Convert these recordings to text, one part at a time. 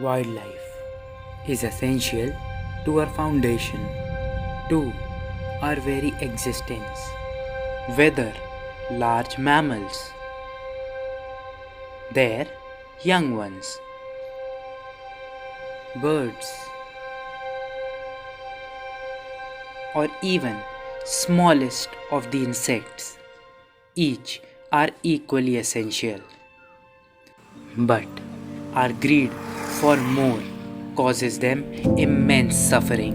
Wildlife is essential to our foundation, to our very existence. Whether large mammals, their young ones, birds, or even smallest of the insects, each are equally essential. But our greed for more causes them immense suffering.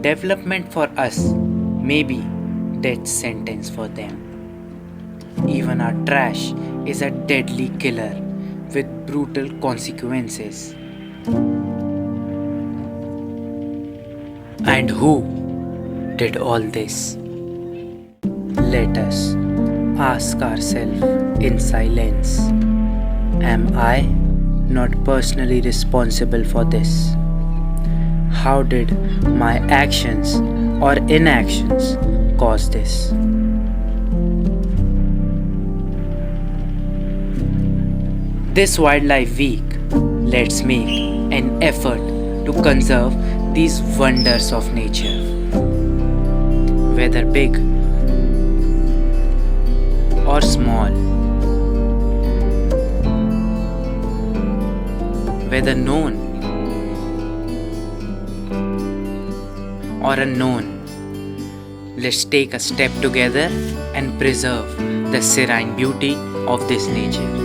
Development for us may be death sentence for them. Even our trash is a deadly killer with brutal consequences. And who did all this? Let us ask ourselves in silence. Am I not personally responsible for this? How did my actions or inactions cause this? This Wildlife Week, let's make an effort to conserve these wonders of nature. Whether big or small, whether known or unknown, let's take a step together and preserve the serene beauty of this nature.